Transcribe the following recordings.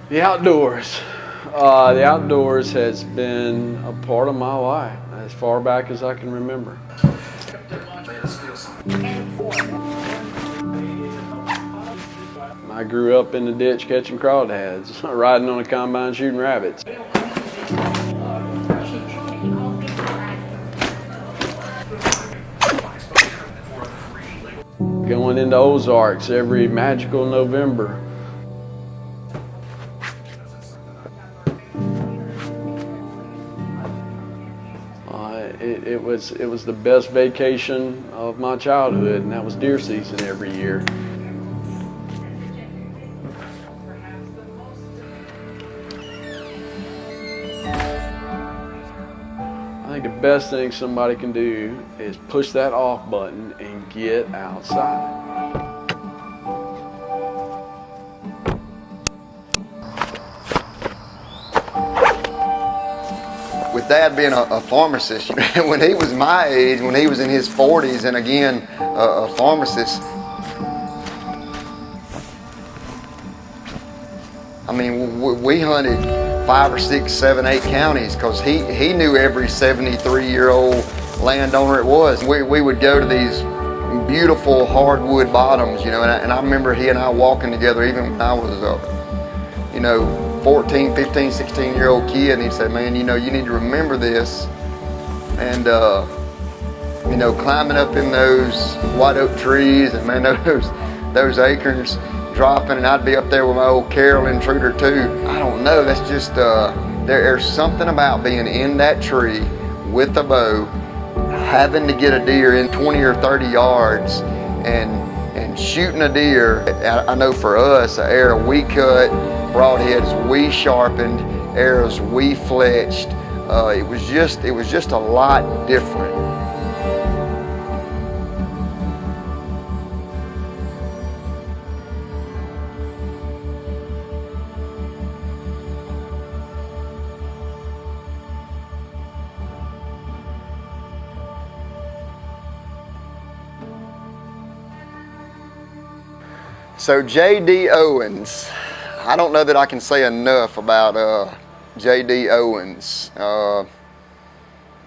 The outdoors. The outdoors has been a part of my life as far back as I can remember. I grew up in the ditch catching crawdads, riding on a combine shooting rabbits. Going into Ozarks every magical November. It was the best vacation of my childhood, and that was deer season every year. I think the best thing somebody can do is push that off button and get outside. With Dad being a pharmacist, when he was my age, when he was in his 40s, and again, a pharmacist, I mean, we hunted 5 or 6, 7, 8 counties because he knew every 73-year-old landowner it was. We would go to these beautiful hardwood bottoms, and I remember he and I walking together even when I was 14, 15, 16-year-old kid, and he'd say, man, you need to remember this. And, climbing up in those white oak trees, and man, those acorns dropping, and I'd be up there with my old Carol intruder too. I don't know, that's just, there's something about being in that tree with a bow, having to get a deer in 20 or 30 yards, and shooting a deer. I know for us, an arrow we cut, broadheads we sharpened, arrows we fletched. It was just a lot different. So J.D. Owens, I don't know that I can say enough about J.D. Owens. Cut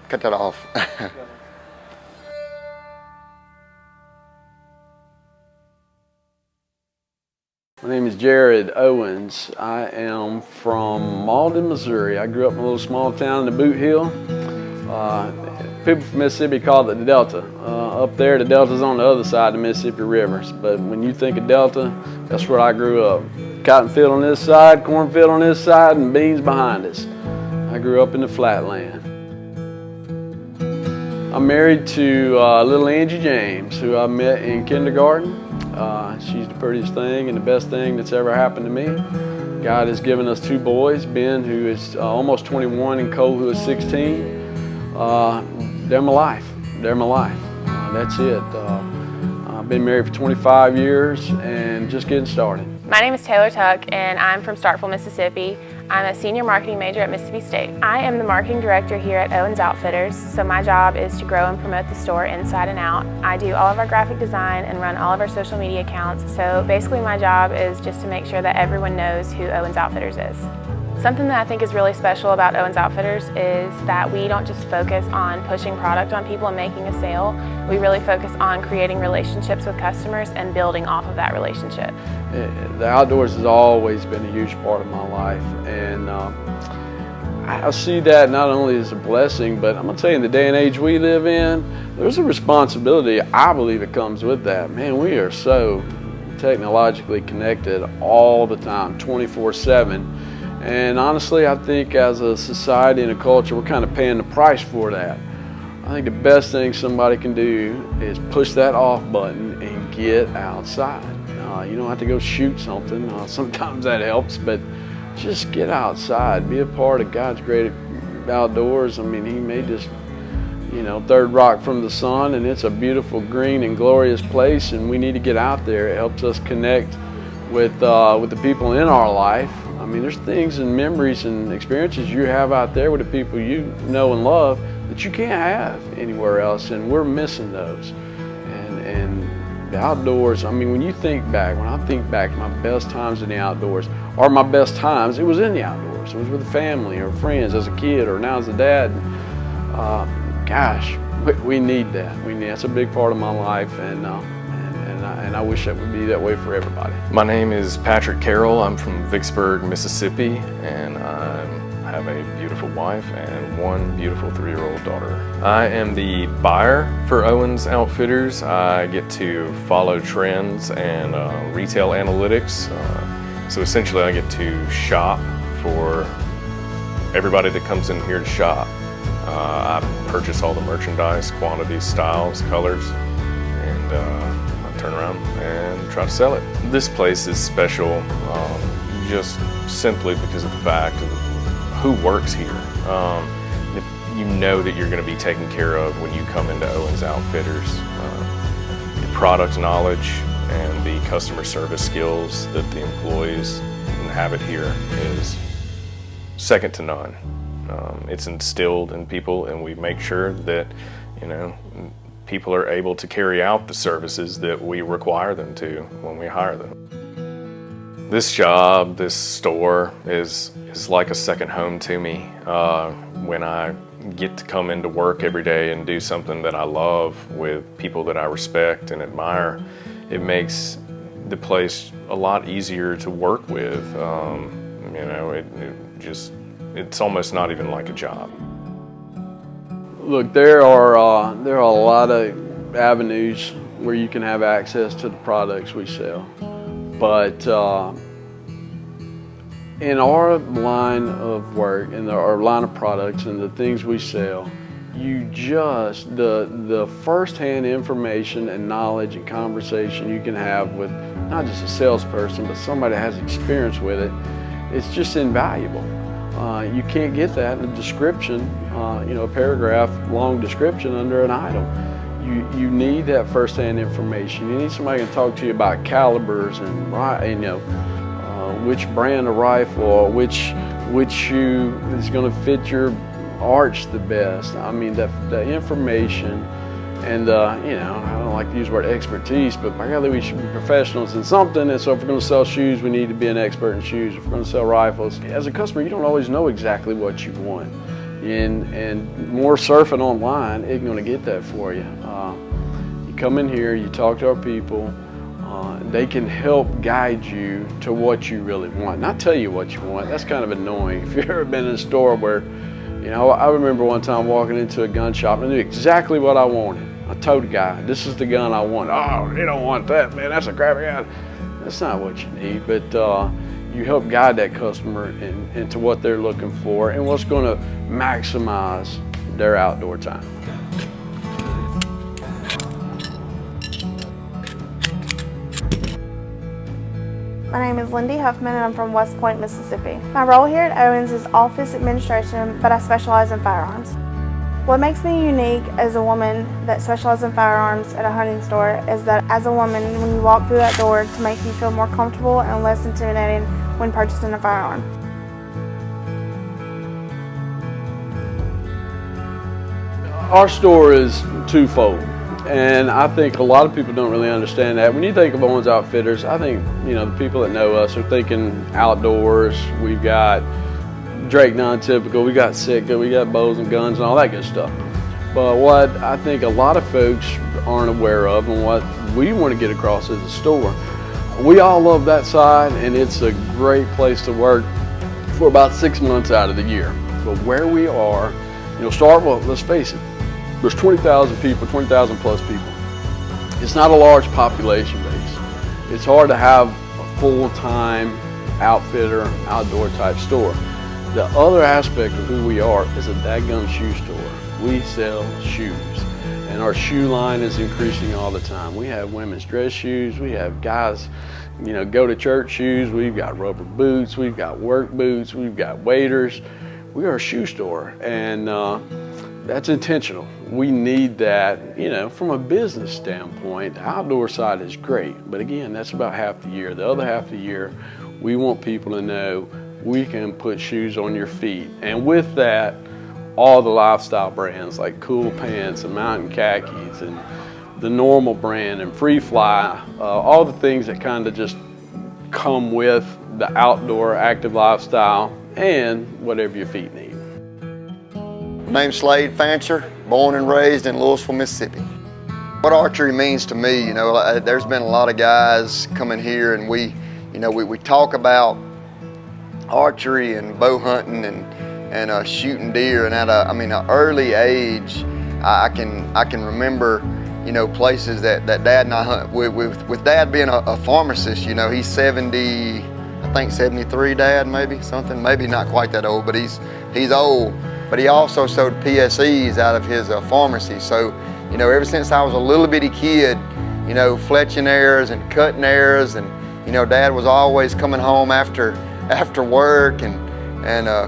that off. My name is Jared Owens. I am from Malden, Missouri. I grew up in a little small town in the Boot Hill. People from Mississippi call it the Delta. Up there, the Delta's on the other side of the Mississippi rivers. But when you think of Delta, that's where I grew up. Cotton field on this side, cornfield on this side, and beans behind us. I grew up in the flatland. I'm married to little Angie James, who I met in kindergarten. She's the prettiest thing and the best thing that's ever happened to me. God has given us 2 boys, Ben, who is almost 21, and Cole, who is 16. They're my life. They're my life. That's it. I've been married for 25 years and just getting started. My name is Taylor Tuck, and I'm from Starkville, Mississippi. I'm a senior marketing major at Mississippi State. I am the marketing director here at Owens Outfitters, so my job is to grow and promote the store inside and out. I do all of our graphic design and run all of our social media accounts, so basically my job is just to make sure that everyone knows who Owens Outfitters is. Something that I think is really special about Owens Outfitters is that we don't just focus on pushing product on people and making a sale. We really focus on creating relationships with customers and building off of that relationship. The outdoors has always been a huge part of my life, and I see that not only as a blessing, but I'm going to tell you, in the day and age we live in, there's a responsibility, I believe, that comes with that. Man, we are so technologically connected all the time, 24/7. And honestly, I think as a society and a culture, we're kind of paying the price for that. I think the best thing somebody can do is push that off button and get outside. You don't have to go shoot something. Sometimes that helps, but just get outside. Be a part of God's great outdoors. I mean, He made this, third rock from the sun, and it's a beautiful, green, and glorious place, and we need to get out there. It helps us connect with the people in our life. I mean, there's things and memories and experiences you have out there with the people you know and love that you can't have anywhere else, and we're missing those. And the outdoors, I mean, when I think back to my best times in the outdoors, or my best times, it was in the outdoors. It was with the family or friends as a kid or now as a dad. Gosh, we need that. That's a big part of my life, and I wish that would be that way for everybody. My name is Patrick Carroll. I'm from Vicksburg, Mississippi, and I have a beautiful wife and one beautiful 3-year-old daughter. I am the buyer for Owens Outfitters. I get to follow trends and retail analytics. So essentially I get to shop for everybody that comes in here to shop. I purchase all the merchandise, quantities, styles, colors, and I turn around and try to sell it. This place is special just simply because of the fact of who works here. You know that you're going to be taken care of when you come into Owens Outfitters. The product knowledge and the customer service skills that the employees inhabit here is second to none. It's instilled in people, and we make sure that, you know, people are able to carry out the services that we require them to when we hire them. This job, this store is like a second home to me. When I get to come into work every day and do something that I love with people that I respect and admire, it makes the place a lot easier to work with. You know, it's almost not even like a job. Look, there are a lot of avenues where you can have access to the products we sell, but in our line of work, in our line of products and the things we sell, the first-hand information and knowledge and conversation you can have with not just a salesperson, but somebody that has experience with it, it's just invaluable. You can't get that in a description, you know, a paragraph long description under an item. You need that first-hand information. You need somebody to talk to you about calibers and, you know, which brand of rifle or which shoe is going to fit your arch the best. I mean, the information and, you know, I don't like to use the word expertise, but by golly, we should be professionals in something. And so if we're going to sell shoes, we need to be an expert in shoes. If we're going to sell rifles, as a customer, you don't always know exactly what you want. And more surfing online isn't going to get that for you. You come in here, you talk to our people, they can help guide you to what you really want. Not tell you what you want. That's kind of annoying. If you've ever been in a store where, you know, I remember one time walking into a gun shop and I knew exactly what I wanted. I told the guy, this is the gun I want. Oh, you don't want that, man. That's a crappy gun. That's not what you need, but you help guide that customer into what they're looking for and what's going to maximize their outdoor time. My name is Lindy Huffman and I'm from West Point, Mississippi. My role here at Owens is office administration, but I specialize in firearms. What makes me unique as a woman that specializes in firearms at a hunting store is that as a woman, when you walk through that door, to make you feel more comfortable and less intimidating when purchasing a firearm. Our store is twofold, and I think a lot of people don't really understand that. When you think of Owens Outfitters, I think, you know, the people that know us are thinking outdoors. We've got Drake non-typical, we got Sitka, we got bows and guns and all that good stuff. But what I think a lot of folks aren't aware of and what we want to get across as a store, we all love that side and it's a great place to work for about 6 months out of the year. But where we are, you know, Starkville, let's face it, there's 20,000 people, 20,000 plus people. It's not a large population base. It's hard to have a full-time outfitter, outdoor type store. The other aspect of who we are is a dadgum shoe store. We sell shoes, and our shoe line is increasing all the time. We have women's dress shoes, we have guys, you know, go to church shoes, we've got rubber boots, we've got work boots, we've got waders. We are a shoe store, and that's intentional. We need that, you know, from a business standpoint. The outdoor side is great, but again, that's about half the year. The other half of the year, we want people to know we can put shoes on your feet. And with that, all the lifestyle brands like Cool Pants and Mountain Khakis and the Normal brand and Free Fly, all the things that kind of just come with the outdoor active lifestyle and whatever your feet need. My name's Slade Fancher, born and raised in Louisville, Mississippi. What archery means to me, you know, there's been a lot of guys coming here and we talk about archery and bow hunting and shooting deer, and at an early age, I can remember, you know, places that Dad and I hunt with Dad being a pharmacist. You know, he's 70, I think 73, Dad, maybe not quite that old, but he's old. But he also sold PSEs out of his pharmacy. So, you know, ever since I was a little bitty kid, you know, fletching arrows and cutting arrows, and you know, Dad was always coming home after work and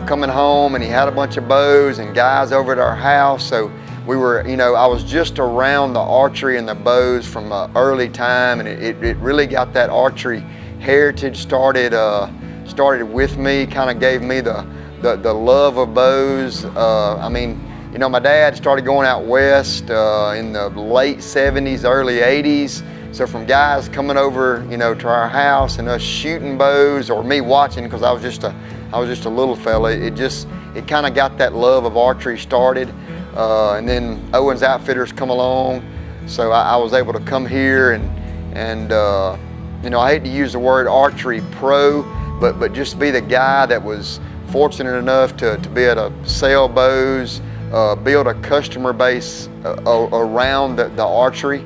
coming home, and he had a bunch of bows and guys over at our house. So we were, you know, I was just around the archery and the bows from an early time, and it really got that archery heritage started with me, kind of gave me the love of bows. I mean, you know, my dad started going out west in the late 70s, early 80s. So from guys coming over, you know, to our house and us shooting bows, or me watching, because I was just a little fella, it kind of got that love of archery started. And then Owens Outfitters come along, so I was able to come here and you know, I hate to use the word archery pro, but just be the guy that was fortunate enough to be able to sell bows, build a customer base around the archery.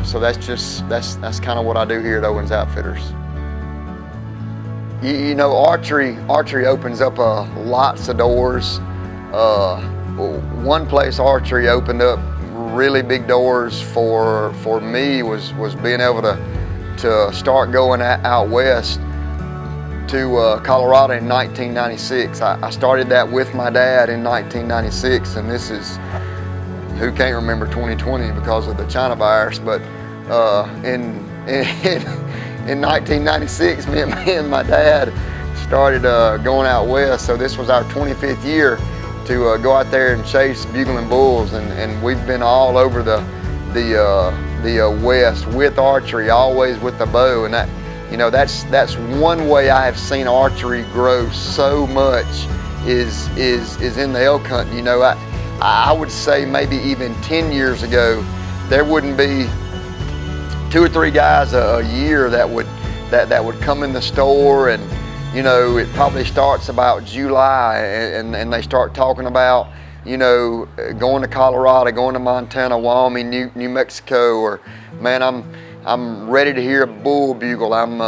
So that's kind of what I do here at Owens Outfitters. You know, archery opens up lots of doors. One place archery opened up really big doors for me was being able to start going out west to Colorado in 1996. I started that with my dad in 1996, and this is, who can't remember 2020 because of the China virus, but in 1996, me and my dad started going out west. So this was our 25th year to go out there and chase bugling bulls, and we've been all over the west with archery, always with the bow, and that, you know, that's one way I have seen archery grow so much is in the elk hunt. You know, I would say maybe even 10 years ago, there wouldn't be 2 or 3 guys a year that would come in the store, and you know, it probably starts about July, and they start talking about, you know, going to Colorado, going to Montana, Wyoming, New Mexico, or man, I'm ready to hear a bull bugle. I'm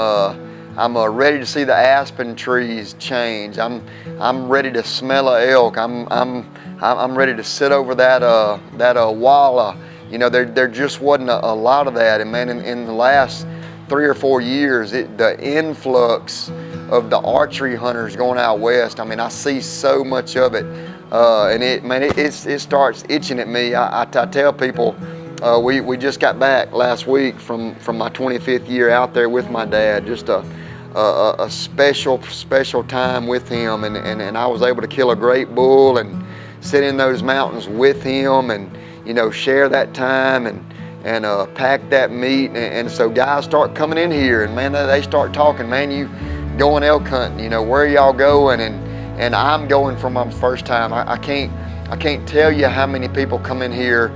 ready to see the aspen trees change. I'm ready to smell a elk. I'm ready to sit over that walla. You know, there just wasn't a lot of that, and man, in the last 3 or 4 years, the influx of the archery hunters going out west, I mean, I see so much of it, and it starts itching at me. I tell people, we just got back last week from my 25th year out there with my dad. Just a special time with him, and I was able to kill a great bull and sit in those mountains with him, and you know, share that time and pack that meat, and so guys start coming in here, and man, they start talking, man, you going elk hunting, you know, where are y'all going? And I'm going for my first time. I can't tell you how many people come in here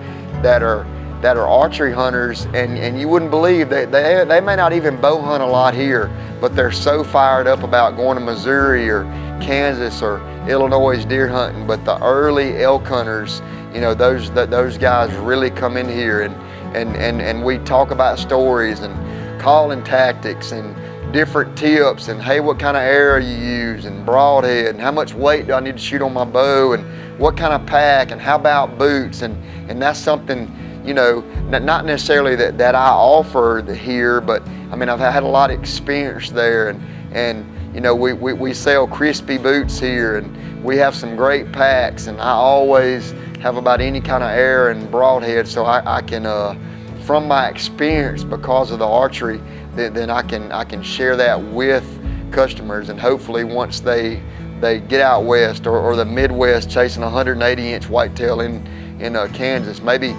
that are archery hunters, and you wouldn't believe that they may not even bow hunt a lot here, but they're so fired up about going to Missouri or Kansas or Illinois deer hunting. But the early elk hunters, you know, those guys really come in here, and we talk about stories and calling tactics and different tips, and hey, what kind of arrow you use, and broadhead, and how much weight do I need to shoot on my bow, and what kind of pack, and how about boots, and that's something, you know, not necessarily that I offer here, but I mean, I've had a lot of experience there, and you know, we sell crispy boots here, and we have some great packs, and I always have about any kind of arrow and broadhead, so I can, from my experience, because of the archery, then I can share that with customers, and hopefully once they get out west or the Midwest chasing a 180-inch whitetail in Kansas, maybe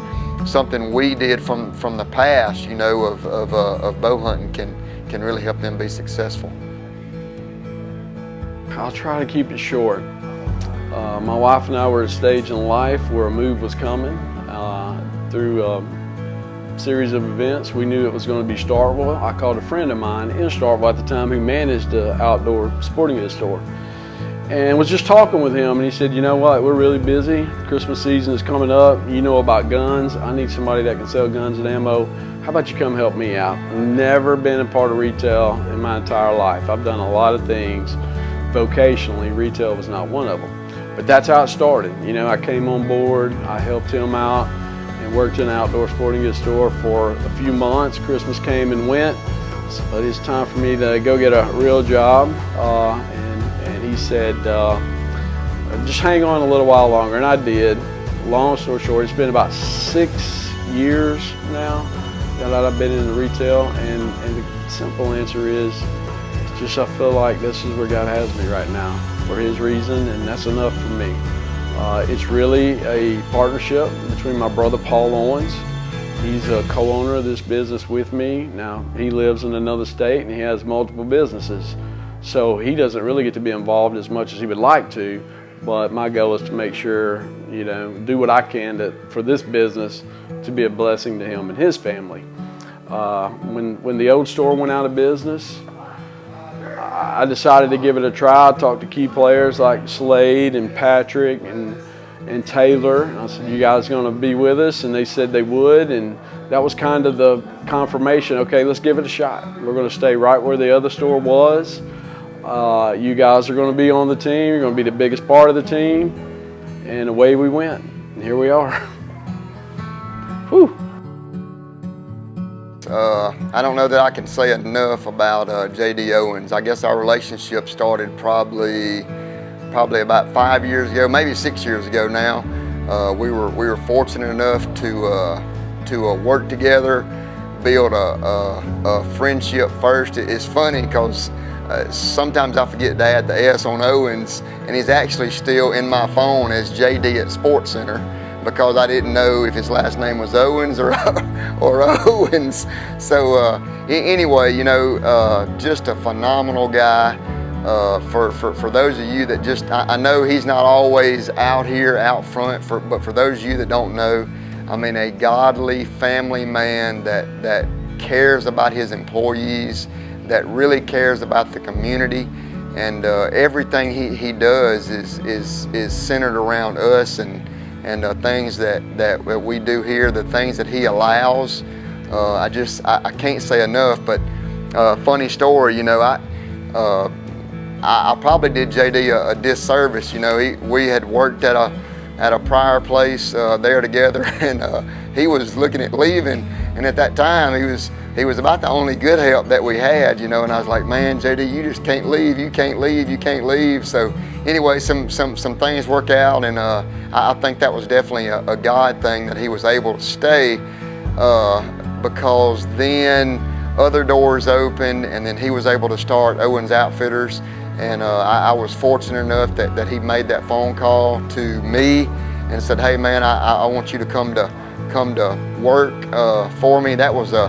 something we did from the past, you know, of bow hunting can really help them be successful. I'll try to keep it short. My wife and I were at a stage in life where a move was coming. Through a series of events, we knew it was going to be Starkville. I called a friend of mine in Starkville at the time who managed the outdoor sporting goods store, and was just talking with him, and he said, you know what, we're really busy. Christmas season is coming up. You know about guns. I need somebody that can sell guns and ammo. How about you come help me out? Never been a part of retail in my entire life. I've done a lot of things vocationally. Retail was not one of them. But that's how it started. You know, I came on board, I helped him out, and worked in an outdoor sporting goods store for a few months. Christmas came and went, but it's time for me to go get a real job. And he said, just hang on a little while longer, and I did. Long story short, it's been about 6 years now that I've been in the retail, and the simple answer is, it's just I feel like this is where God has me right now for His reason, and that's enough for me. It's really a partnership between my brother Paul Owens. He's a co-owner of this business with me. Now, he lives in another state and he has multiple businesses, so he doesn't really get to be involved as much as he would like to, but my goal is to make sure, you know, do what I can for this business to be a blessing to him and his family. When the old store went out of business, I decided to give it a try. I talked to key players like Slade and Patrick and Taylor. And I said, you guys going to be with us? And they said they would, and that was kind of the confirmation. Okay, let's give it a shot. We're going to stay right where the other store was. You guys are going to be on the team. You're going to be the biggest part of the team. And away we went. And here we are. Whew. I don't know that I can say enough about J.D. Owens. I guess our relationship started probably about 5 years ago, maybe 6 years ago now. We were fortunate enough to work together, build a friendship first. It's funny because sometimes I forget to add the S on Owens, and he's actually still in my phone as J.D. at Sports Center, because I didn't know if his last name was Owens or Owens. So anyway, you know, just a phenomenal guy. For those of you that just, I know he's not always out here out front, but for those of you that don't know, I mean, a godly family man that cares about his employees, that really cares about the community, and everything he does is centered around us and things that we do here, the things that he allows. I can't say enough. But funny story, you know, I probably did JD a disservice. You know, we had worked at a prior place there together, and he was looking at leaving, and at that time he was about the only good help that we had, you know. And I was like, man, JD, you just can't leave. You can't leave. You can't leave. So anyway, some things work out, and I think that was definitely a God thing that he was able to stay, because then other doors opened, and then he was able to start Owens Outfitters. And I was fortunate enough that he made that phone call to me and said, hey man, I want you to come to work for me. That was a